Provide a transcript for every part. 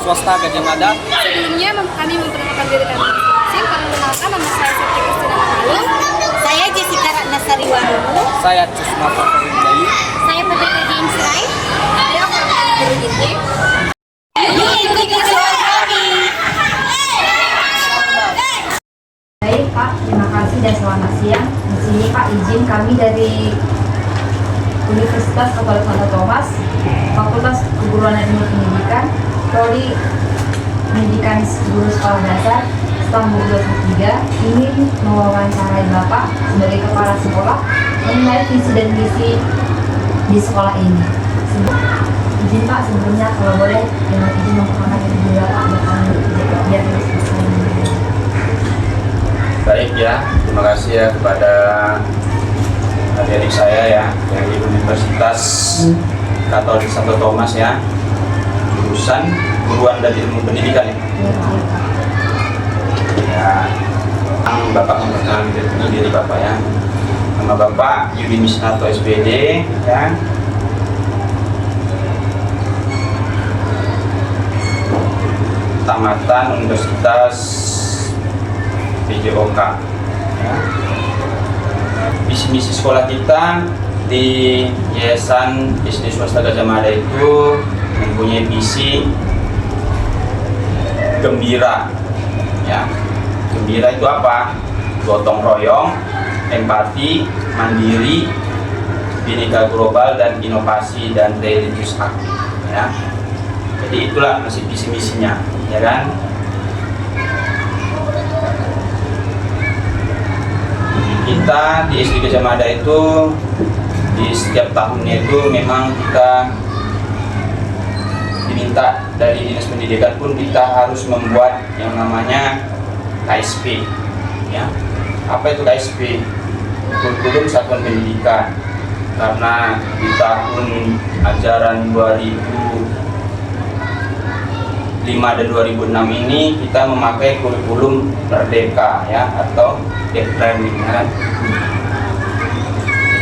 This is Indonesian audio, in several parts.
Swasta Gajah Mada. Sebelumnya kami memperkenalkan diri kami masing-masing. Perkenalkan, nama saya Siti Kristina Manalung. Saya Jessica Ratnasari Waduhu. Saya Cusma Favorit Bayu. Saya Putri Diin Sirai. Saya Farhana Guru Ginting. Yuk ikuti keseruan kami. Baik Pak, terima kasih dan selamat siang. Di sini Pak, izin kami dari Universitas Katolik Santo Thomas, Fakultas Keguruan dan Ilmu Pendidikan, Prodi Pendidikan Guru Sekolah Dasar, Stambul 23, ingin mewawancarai Bapak sebagai kepala sekolah mengenai visi dan misi di sekolah ini. Izin Pak, sebelumnya kalau boleh dengan izin memperkenalkan diri dulu Pak, biar terus selesai. Baik ya, terima kasih ya kepada adik-adik saya ya dari Universitas Katolik Santo Thomas ya, jurusan Keguruan dan Ilmu Pendidikan ya. Ya, Bapak memperkenalkan diri Bapak ya. Nama Bapak Yudi Misnarto SPD ya. Tamatan Universitas PJOK ya. Visi-misi sekolah kita di Yayasan SD Swasta Gajah Mada itu mempunyai visi gembira ya. Gembira itu apa? Gotong royong, empati, mandiri, bineka global, dan inovasi dan religius aktif ya. Jadi itulah masih visi-misinya ya kan. Kita di SD Gajah Mada itu di setiap tahunnya itu memang kita diminta dari Dinas Pendidikan pun kita harus membuat yang namanya KSP ya. Apa itu KSP? Kurikulum Satuan Pendidikan. Karena di tahun ajaran 2005 dan 2006 ini kita memakai kurikulum Merdeka ya, atau learning kan.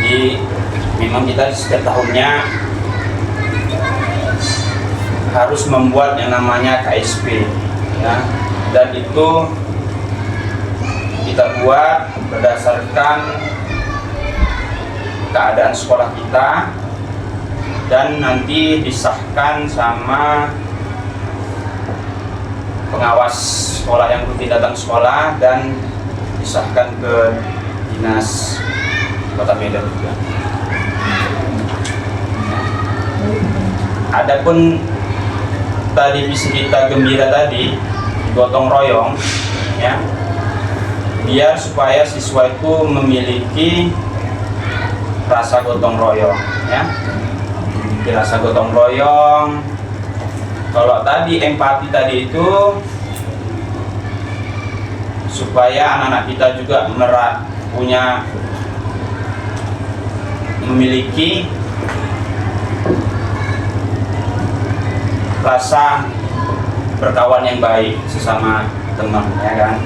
Jadi memang kita setiap tahunnya harus membuat yang namanya KSP ya, dan itu kita buat berdasarkan keadaan sekolah kita dan nanti disahkan sama pengawas sekolah yang rutin datang sekolah dan disahkan ke Dinas Kota Medan juga. Adapun tadi visi kita gembira tadi, gotong royong ya, biar supaya siswa itu memiliki rasa gotong royong ya. Rasa gotong royong. Kalau tadi empati tadi itu supaya anak-anak kita juga memiliki rasa berkawan yang baik sesama teman ya kan.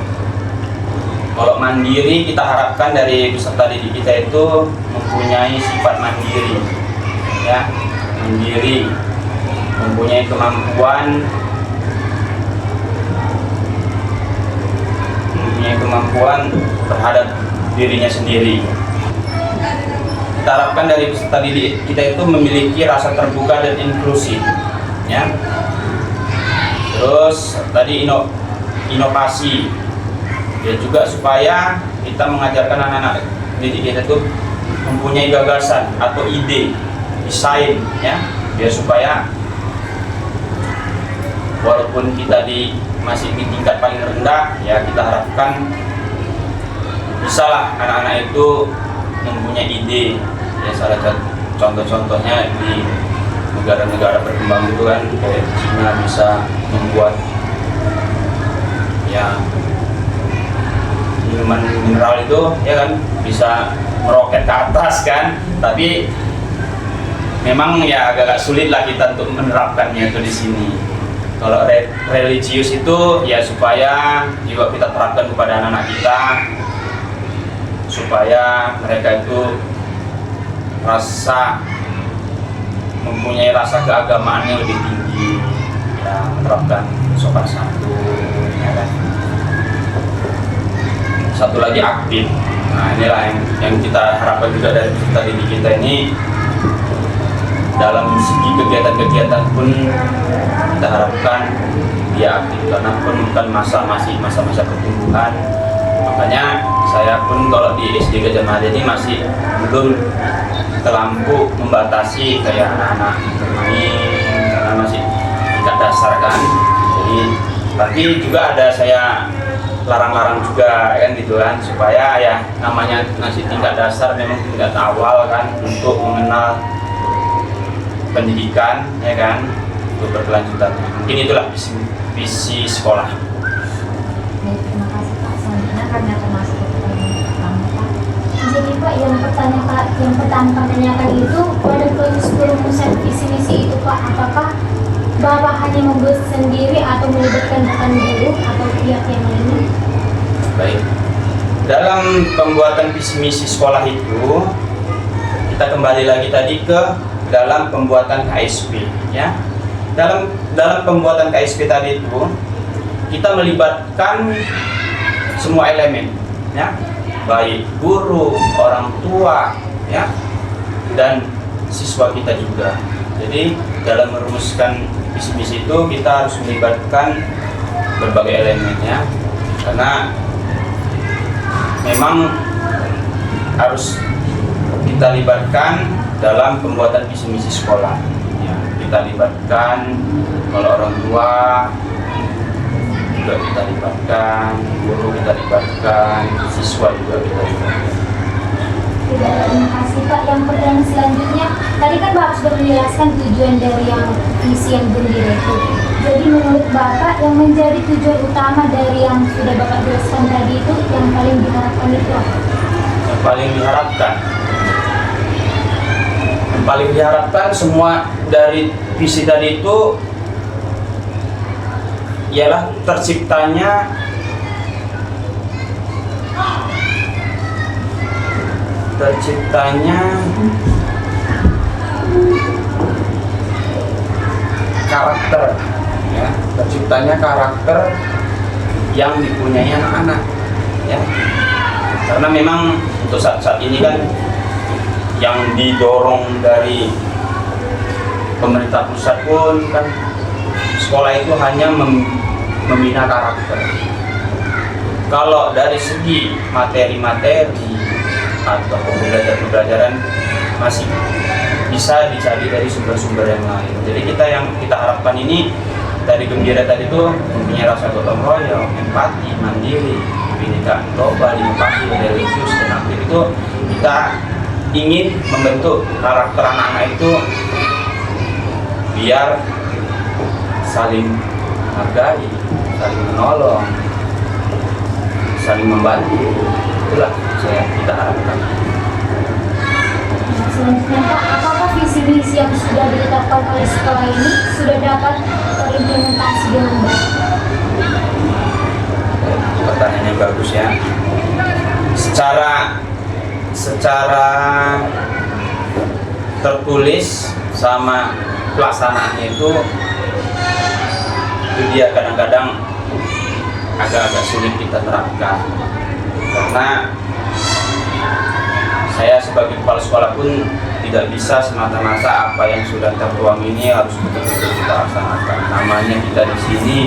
Kalau mandiri, kita harapkan dari peserta didik kita itu mempunyai sifat mandiri ya, mandiri, mempunyai kemampuan terhadap dirinya sendiri. Kita harapkan dari peserta didik kita itu memiliki rasa terbuka dan inklusif ya. Terus tadi inovasi ya, juga supaya kita mengajarkan anak-anak didik kita itu mempunyai gagasan atau ide, desain ya, biar supaya walaupun kita masih di tingkat paling rendah ya, kita harapkan bisalah anak-anak itu mempunyai ide ya. Salah satu contoh-contohnya di negara-negara berkembang itu kan, kayak Cina bisa membuat ya minuman mineral itu ya kan, bisa meroket ke atas kan. Tapi memang ya agak sulit lah kita untuk menerapkannya itu di sini. Kalau religius itu ya supaya juga kita terapkan kepada anak-anak kita, supaya mereka itu mempunyai rasa keagamaan yang lebih tinggi ya, menerapkan satu lagi aktif. Nah inilah yang kita harapkan juga dari peserta didik kita ini. Dalam segi kegiatan-kegiatan pun kita harapkan dia aktif, karena pun bukan masih masa-masa pertumbuhan. Makanya saya pun kalau di SD Gajah Mada ini masih belum terlampau membatasi kayak anak-anak bermain, karena masih tingkat dasar kan. Jadi tapi juga ada saya larang-larang juga kan gitu kan, supaya ya namanya masih tingkat dasar, memang tingkat awal kan, untuk mengenal pendidikan ya kan, untuk berkelanjutan. Mungkin itulah visi sekolah. Baik, terima kasih Pak. Selanjutnya kami akan masuk ke pertanyaan pertama Pak. Jadi Pak, yang pertama kami tanyakan itu pada perumusan visi misi itu Pak, apakah Bapak hanya membuat sendiri atau melibatkan rekan guru atau pihak yang lainnya? Baik, dalam pembuatan visi misi sekolah itu kita kembali lagi tadi ke dalam pembuatan KSP ya. Dalam pembuatan KSP tadi itu kita melibatkan semua elemen ya, baik guru, orang tua ya, dan siswa kita juga. Jadi dalam merumuskan visi misi itu kita harus melibatkan berbagai elemen ya, karena memang harus kita libatkan dalam pembuatan visi misi sekolah ya. Kita libatkan kalau orang tua juga kita libatkan, guru kita libatkan, siswa juga kita libatkan. Terima kasih Pak. Yang pertanyaan selanjutnya, tadi kan Bapak sudah menjelaskan tujuan dari yang visi yang gembira itu. Jadi menurut Bapak yang menjadi tujuan utama dari yang sudah Bapak jelaskan tadi itu, yang paling diharapkan itu apa? Yang paling diharapkan semua dari visi tadi itu ialah terciptanya karakter ya, terciptanya karakter yang dipunyai anak-anak ya, karena memang untuk saat ini kan yang didorong dari pemerintah pusat pun kan sekolah itu hanya membina karakter. Kalau dari segi materi-materi atau pembelajaran masih bisa dicari dari sumber-sumber yang lain. Jadi yang kita harapkan ini dari gembira tadi itu mempunyai rasa gotong royong, empati, mandiri, bineka global, inovasi, religius, dan aktif. Itu kita ingin membentuk karakter anak-anak itu biar saling menghargai, saling menolong, saling membantu. Itulah kita harapkan. Selanjutnya Pak, apakah visi misi yang sudah ditetapkan oleh sekolah ini sudah dapat terimplementasi dengan baik? Pertanyaan yang bagus ya. Secara tertulis sama pelaksanaannya itu dia kadang-kadang agak-agak sulit kita terapkan, karena saya sebagai kepala sekolah pun tidak bisa semata-mata apa yang sudah tertuang ini harus betul-betul kita laksanakan. Namanya kita di sini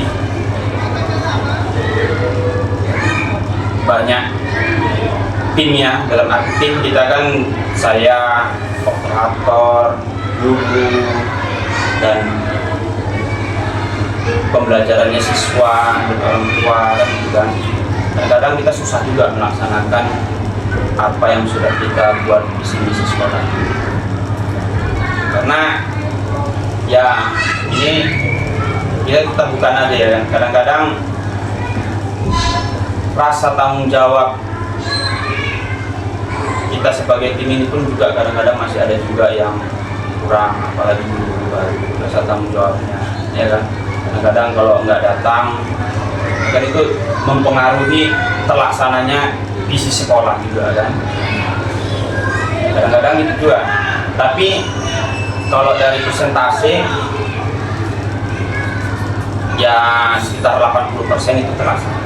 banyak tim ya, dalam arti tim kita kan saya, operator, guru, dan pembelajarannya siswa dan orang tua kan gitu kan. Kadang-kadang kita susah juga melaksanakan apa yang sudah kita buat visi-misi sekolah, karena ya ini kita bukan aja ya, kadang-kadang rasa tanggung jawab kita sebagai tim ini pun juga kadang-kadang masih ada juga yang kurang, apalagi guru baru, rasa tanggung jawabnya ya kan. Kadang-kadang kalau nggak datang kan itu mempengaruhi terlaksananya visi sekolah juga kan, kadang-kadang itu juga. Tapi kalau dari persentase ya sekitar 80% itu terlaksana.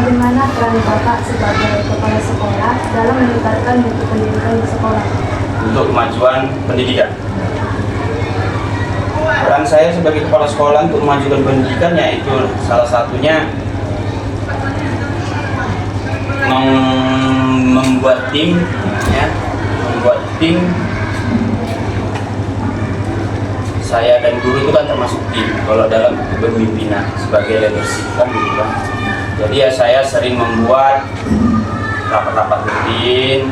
bagaimana peran Bapak sebagai kepala sekolah dalam meningkatkan mutu pendidikan di sekolah? Untuk kemajuan pendidikan. Peran saya sebagai kepala sekolah untuk memajukan pendidikan yaitu salah satunya membuat tim, membuat tim. Saya dan guru itu kan termasuk tim kalau dalam kepemimpinan sebagai leadership kan gitu kan. Jadi ya saya sering membuat rapat-rapat rutin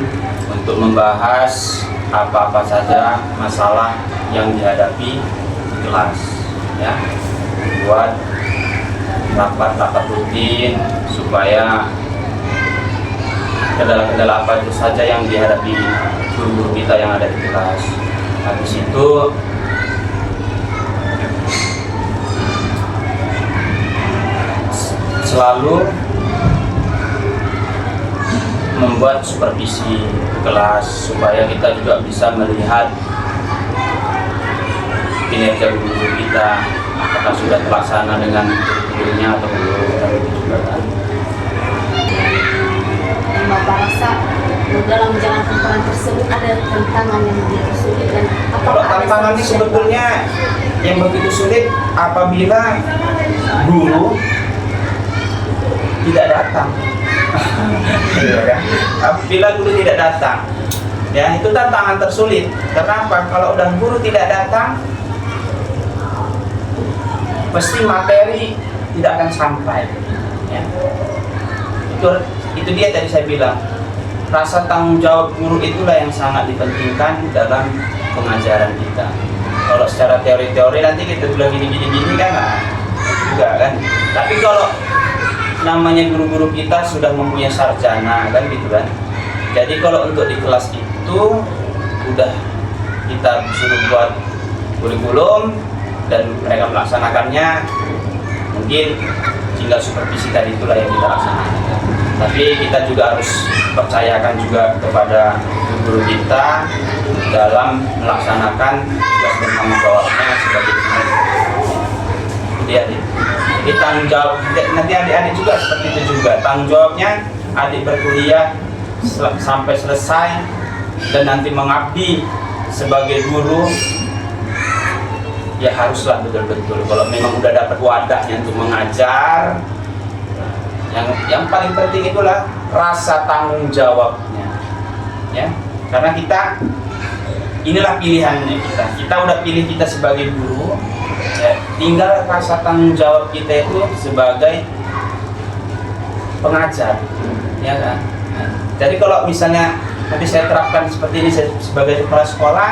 untuk membahas apa-apa saja masalah yang dihadapi di kelas, ya. Buat rapat-rapat rutin supaya kendala-kendala apa itu saja yang dihadapi guru-guru kita yang ada di kelas. Habis itu selalu membuat supervisi kelas supaya kita juga bisa melihat kinerja guru kita apakah sudah terlaksana dengan gurunya atau belum, dan itu juga kan. Bapak rasa dalam menjalankan peran tersebut ada tantangan yang begitu sulit dan Kalau tantangannya sebetulnya yang begitu sulit apabila guru tidak datang. Apabila guru tidak datang, ya itu tantangan tersulit. Kenapa? Kalau udah guru tidak datang, pasti materi tidak akan sampai. Ya. Itu dia tadi saya bilang, rasa tanggung jawab guru itulah yang sangat dipentingkan dalam pengajaran kita. Kalau secara teori-teori nanti kita bilang gini kan, enggak kan. Tapi kalau namanya guru-guru kita sudah mempunyai sarjana kan gitu kan. Jadi kalau untuk di kelas itu udah kita suruh buat kurikulum dan mereka melaksanakannya, mungkin tinggal supervisi tadi itulah yang kita laksanakan. Tapi kita juga harus percayakan juga kepada guru kita dalam melaksanakan tugas dan tanggung jawabnya sebagai guru. Jadi tanggung jawab nanti adik-adik juga seperti itu juga, tanggung jawabnya adik berkuliah sampai selesai dan nanti mengabdi sebagai guru, ya haruslah betul-betul kalau memang udah dapat wadahnya untuk mengajar, yang paling penting itulah rasa tanggung jawabnya, ya. Karena kita inilah pilihannya kita udah pilih kita sebagai guru, ya, tinggal rasa tanggung jawab kita itu sebagai pengajar, ya kan. Jadi kalau misalnya nanti saya terapkan seperti ini sebagai kepala sekolah,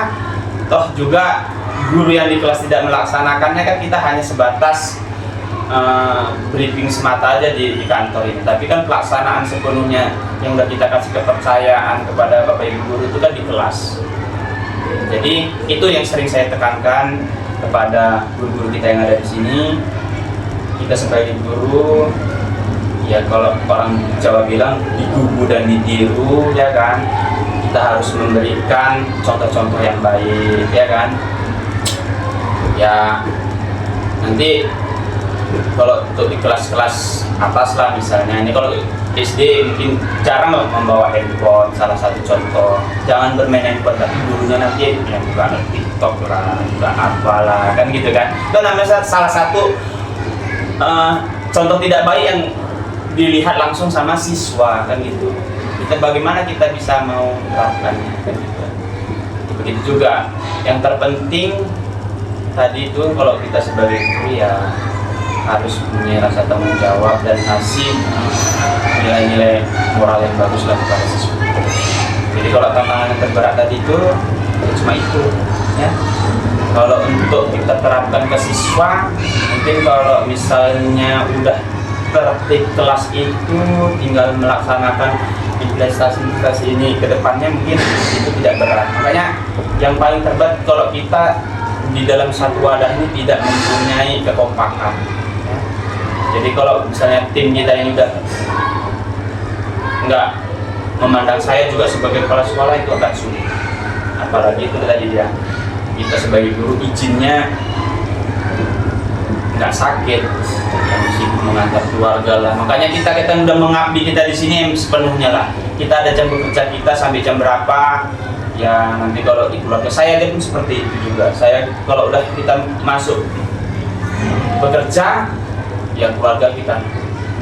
toh juga guru yang di kelas tidak melaksanakannya kan kita hanya sebatas briefing semata aja di kantor ini. Tapi kan pelaksanaan sepenuhnya yang udah kita kasih kepercayaan kepada Bapak Ibu guru itu kan di kelas. Jadi itu yang sering saya tekankan kepada guru-guru kita yang ada di sini. Kita sebagai guru, ya kalau orang Jawa bilang digugu dan ditiru, ya kan. Kita harus memberikan contoh-contoh yang baik, ya kan. Ya nanti kalau untuk di kelas-kelas atas lah misalnya, ini kalau SD mungkin jarang loh membawa handphone, salah satu contoh. Jangan bermain handphone, tapi gurunya nanti yang buka TikTok lah, buka apalah, kan gitu kan. Itu namanya salah satu contoh tidak baik yang dilihat langsung sama siswa, kan gitu. Kita bagaimana kita bisa mau menerapkannya, kan gitu. Begitu juga yang terpenting tadi itu kalau kita sebagai guru ya harus punya rasa tanggung jawab dan ngasih nilai-nilai moral yang bagus lah kepada siswa. Jadi kalau tantangan yang terberat tadi itu ya cuma itu, ya. Kalau untuk kita terapkan ke siswa, mungkin kalau misalnya udah tertib kelas itu tinggal melaksanakan implementasi ini ke depannya mungkin itu tidak berat. Makanya yang paling terberat kalau kita di dalam satu wadah ini tidak mempunyai kekompakan. Jadi kalau misalnya tim kita ini udah nggak memandang saya juga sebagai kepala sekolah, itu akan sulit. Apalagi itu tadi ya, kita sebagai guru izinnya nggak sakit, yang di situ mengantar keluarga lah. Makanya kita udah mengabdi kita di sini sepenuhnya lah. Kita ada jam bekerja kita sampai jam berapa. Ya nanti kalau di keluarga saya pun seperti itu juga. Saya kalau udah kita masuk bekerja, ya keluarga kita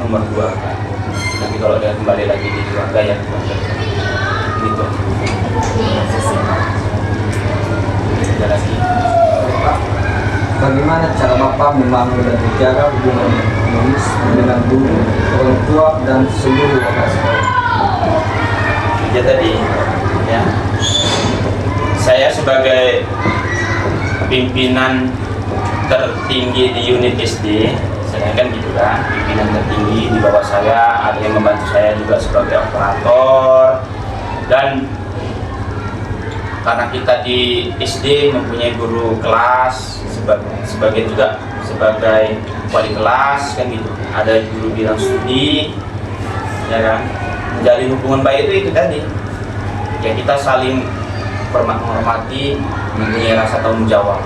nomor 2. Nanti kalau dia kembali lagi di keluarga ya keluarga. Gitu. Ada lagi. Pak, bagaimana cara Bapak membangun dan menjaga hubungan yang harmonis dengan guru, orang tua, dan seluruh anak sekolah? Ya tadi, ya. Saya sebagai pimpinan tertinggi di unit SD, saya kan gitu kan, pimpinan tertinggi di bawah saya, ada yang membantu saya juga sebagai operator, dan karena kita di SD mempunyai guru kelas sebagai juga sebagai wali kelas kan gitu, ada guru bidang studi, ya kan, menjalin hubungan baik itu tadi, ya kita saling menghormati, mempunyai rasa tanggung jawab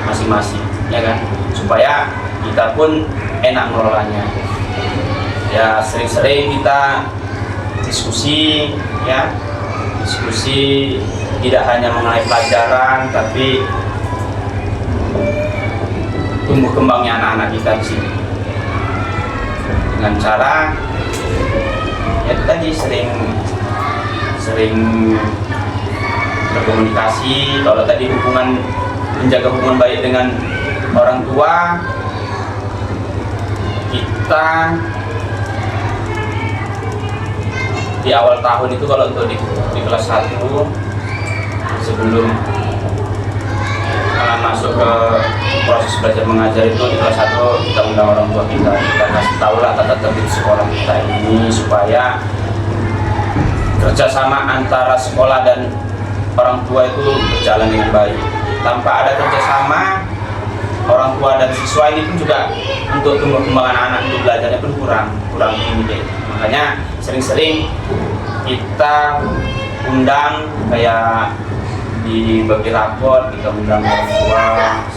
masing-masing, ya kan, supaya kita pun enak mengelolanya. Ya sering-sering kita diskusi, ya diskusi tidak hanya mengenai pelajaran, tapi tumbuh kembangnya anak-anak kita di sini dengan cara ya itu tadi sering berkomunikasi. Kalau tadi menjaga hubungan baik dengan orang tua, kita di awal tahun itu kalau untuk di kelas 1 sebelum masuk ke proses belajar mengajar itu di kelas 1 kita undang orang tua kita kasih tahu lah tata tertib sekolah kita ini supaya kerjasama antara sekolah dan orang tua itu berjalan dengan baik. Tanpa ada kerjasama orang tua dan siswa ini pun juga untuk tumbuh kembangan anak untuk belajarnya pun kurang tinggi. Makanya sering-sering kita undang kayak di bagi rapor, kita undang orang tua,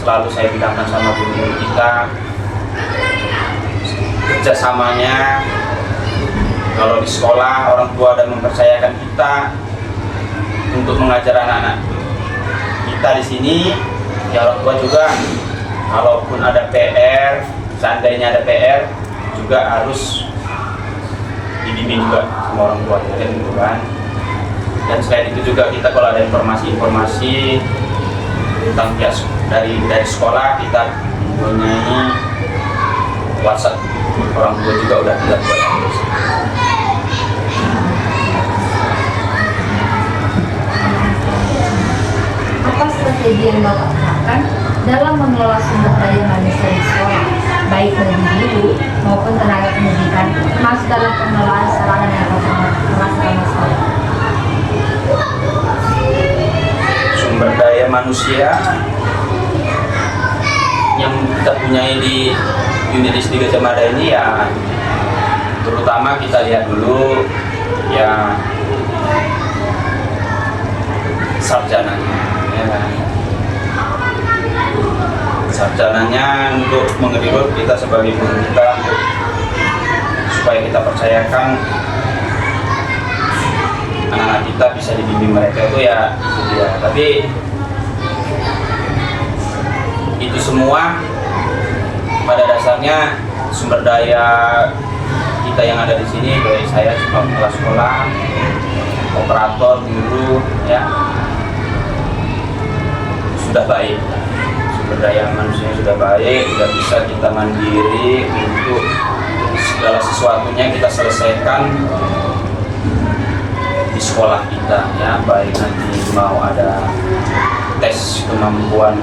selalu saya bilangkan sama guru kita kerjasamanya. Kalau di sekolah orang tua dan mempercayakan kita untuk mengajar anak-anak kita di sini, ya orang tua juga kalaupun ada PR, seandainya ada PR juga harus dibimbing juga sama orang tua gitu kan. Dan selain itu juga kita kalau ada informasi-informasi tentang dari sekolah, kita mempunyai WhatsApp orang tua juga udah kita buat. Apa strategi yang Bapak terapkan dalam mengelola sumber daya manusia di sekolah, baik bagi guru maupun tenaga pendidikan, termasuk dalam pengelolaan sarana dan prasarana sekolah? Sumber daya manusia yang kita punyai di unit SD Gajah Mada ini ya terutama kita lihat dulu ya sarjananya, ya kan? Sarjananya untuk mengeribut kita sebagai guru kita supaya kita percayakan anak-anak kita bisa dibimbing mereka itu ya itu dia. Tapi itu semua pada dasarnya sumber daya kita yang ada di sini, baik saya sebagai kepala sekolah, operator, guru, ya sudah baik. Sumber daya manusia sudah baik, sudah bisa kita mandiri untuk segala sesuatunya kita selesaikan di sekolah kita, ya baik nanti mau ada tes kemampuan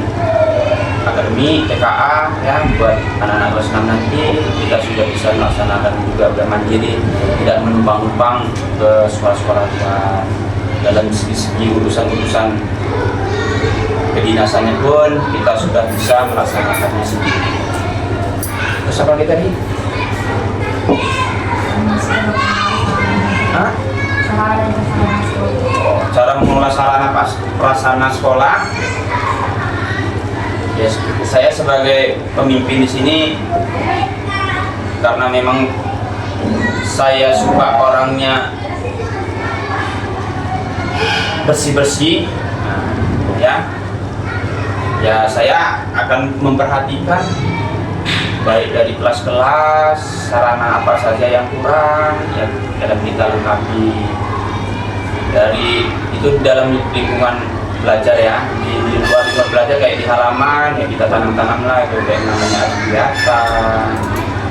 akademi TKA ya buat anak-anak kelas 6 nanti kita sudah bisa melaksanakan juga udah mandiri, tidak menumpang-numpang ke sekolah-sekolah luar. Dalam segi urusan-urusan kedinasannya pun kita sudah bisa melaksanakannya sendiri. Terus apa lagi tadi? Hah? Cara mengelola sarana prasarana sekolah. Ya, saya sebagai pemimpin di sini karena memang saya suka orangnya bersih-bersih, ya saya akan memperhatikan baik dari kelas-kelas, sarana apa saja yang kurang yang dalam kita lengkapi. Dari itu dalam lingkungan belajar ya, di luar lingkungan belajar kayak di halaman ya kita tanam-tanam lah itu kayak namanya kegiatan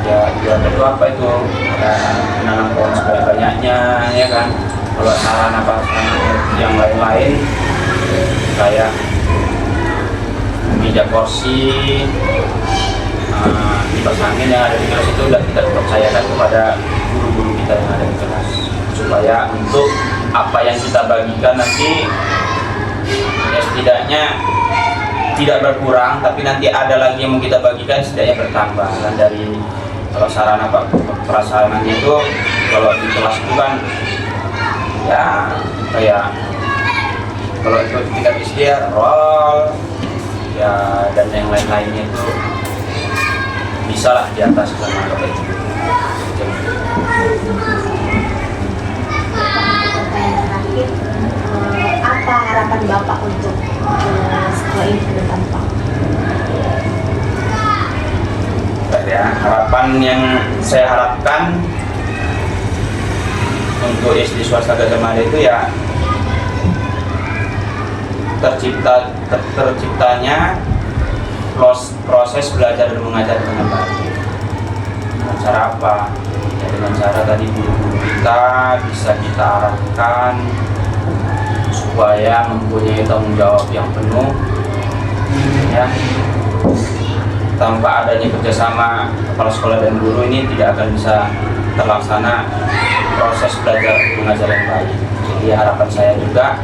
ya. Kegiatan itu apa itu, ada menanam pohon sebanyak-banyaknya ya kan. Kalau sarana apa yang lain-lain kayak meja kursi, kipas angin yang ada di kelas itu sudah kita percayakan kepada guru-guru kita yang ada di kelas, supaya untuk apa yang kita bagikan nanti ya setidaknya tidak berkurang, tapi nanti ada lagi yang mau kita bagikan setidaknya bertambah. Dan dari kalau sarana prasarananya itu kalau di kelas itu kan ya kayak kalau itu tingkat istiar roll ya dan yang lain-lainnya itu bisa lah di atas sama kayak gitu. Pertanyaan terakhir, apa harapan Bapak untuk sekolah ini ke depan, Pak? Ya, harapan yang saya harapkan untuk SD swasta Gajah Mada itu ya terciptanya proses belajar dan mengajar dengan baik. Dengan cara apa? Ya, dengan cara tadi guru-guru kita bisa kita arahkan supaya mempunyai tanggung jawab yang penuh, ya. Tanpa adanya kerjasama kepala sekolah dan guru ini tidak akan bisa terlaksana proses belajar mengajar yang baik. Jadi harapan saya juga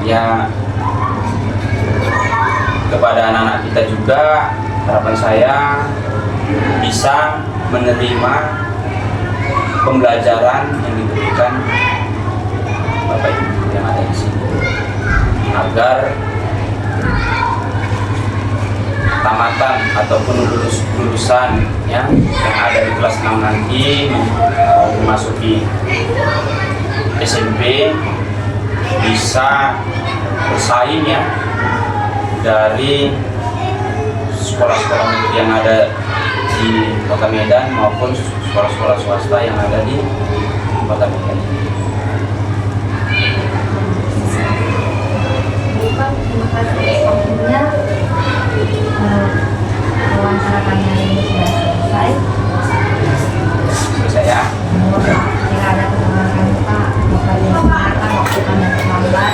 ya kepada anak-anak kita juga, harapan saya bisa menerima pembelajaran yang diberikan Bapak Ibu yang ada di sini, agar tamatan ataupun lulusan ya, yang ada di kelas 6 nanti memasuki SMP bisa bersaing ya dari sekolah-sekolah negeri yang ada di Kota Medan maupun sekolah-sekolah swasta yang ada di Kota Medan. Bapak, terima kasih waktunya. Wawancara kami hari ini sudah selesai. Bisa ya. Jika ada kesalahan kami Pak, Bapak dipersilakan waktu kami terlambat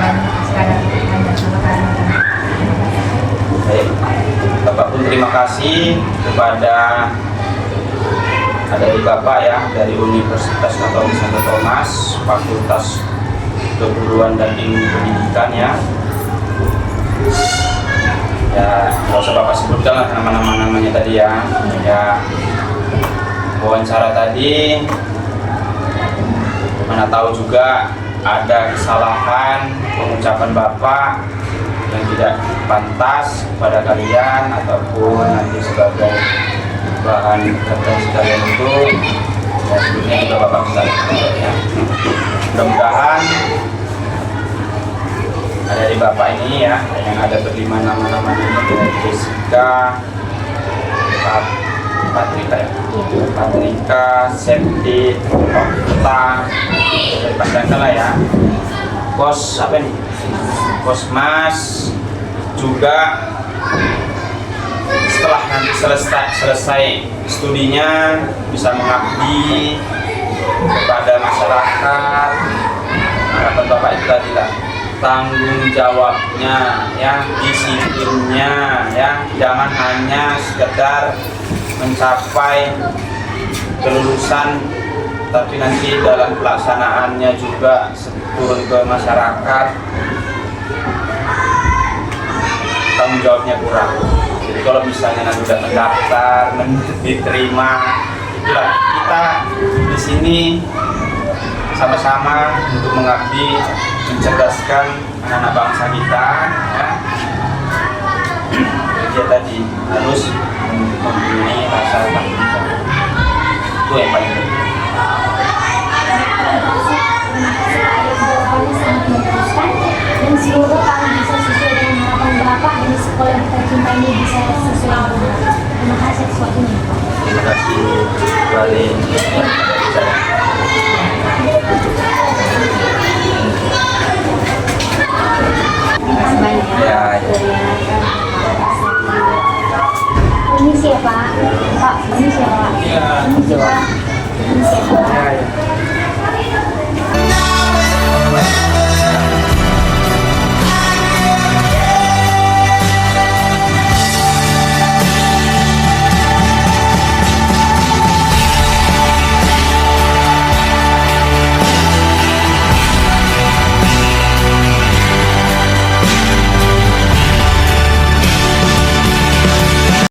dan jika ada kesalahan dan salah kami akan. Baik, Bapak pun terima kasih kepada adik Bapak ya dari Universitas Katolik Santo Thomas, Fakultas Keguruan dan Ilmu Pendidikan ya. Ya, nggak usah Bapak sebutkan lah nama-namanya tadi ya. Ya, wawancara tadi mana tahu juga ada kesalahan pengucapan Bapak yang tidak pantas kepada kalian ataupun nanti sebagai bahan referensi kalian itu ya sebetulnya juga Bapak bisa ya. Mudah-mudahan ada di Bapak ini ya yang ada berlima nama-namanya dari Jessica, Patrika ya, Patrika, Septi, Okta, dipandangkan lah ya. Kos apa nih? Kosmas juga setelah nanti selesai studinya bisa mengabdi kepada masyarakat. Harapan Bapak itu tadi lah, tanggung jawabnya ya, disiplinnya ya, jangan hanya sekedar mencapai kelulusan tapi nanti dalam pelaksanaannya juga turun ke masyarakat tanggung jawabnya kurang. Jadi kalau misalnya nanti udah mendaftar, diterima, itulah kita di sini sama-sama untuk mengabdi, mencerdaskan anak-anak bangsa kita ya. Jadi tadi harus mempunyai rasa tanggung jawab. Itu yang paling penting. Terima kasih Pak atas jawabannya sangat memuaskan, dan semoga kami bisa sesuai dengan harapan Bapak dan sekolah yang kita cinta ini bisa sesuai dengan Bapak. Terima kasih atas waktunya Pak. Terima kasih kembali. Terima kasih banyak. Ya, Permisi ya Pak. Pak, permisi ya Pak. Ya, Permisi Pak.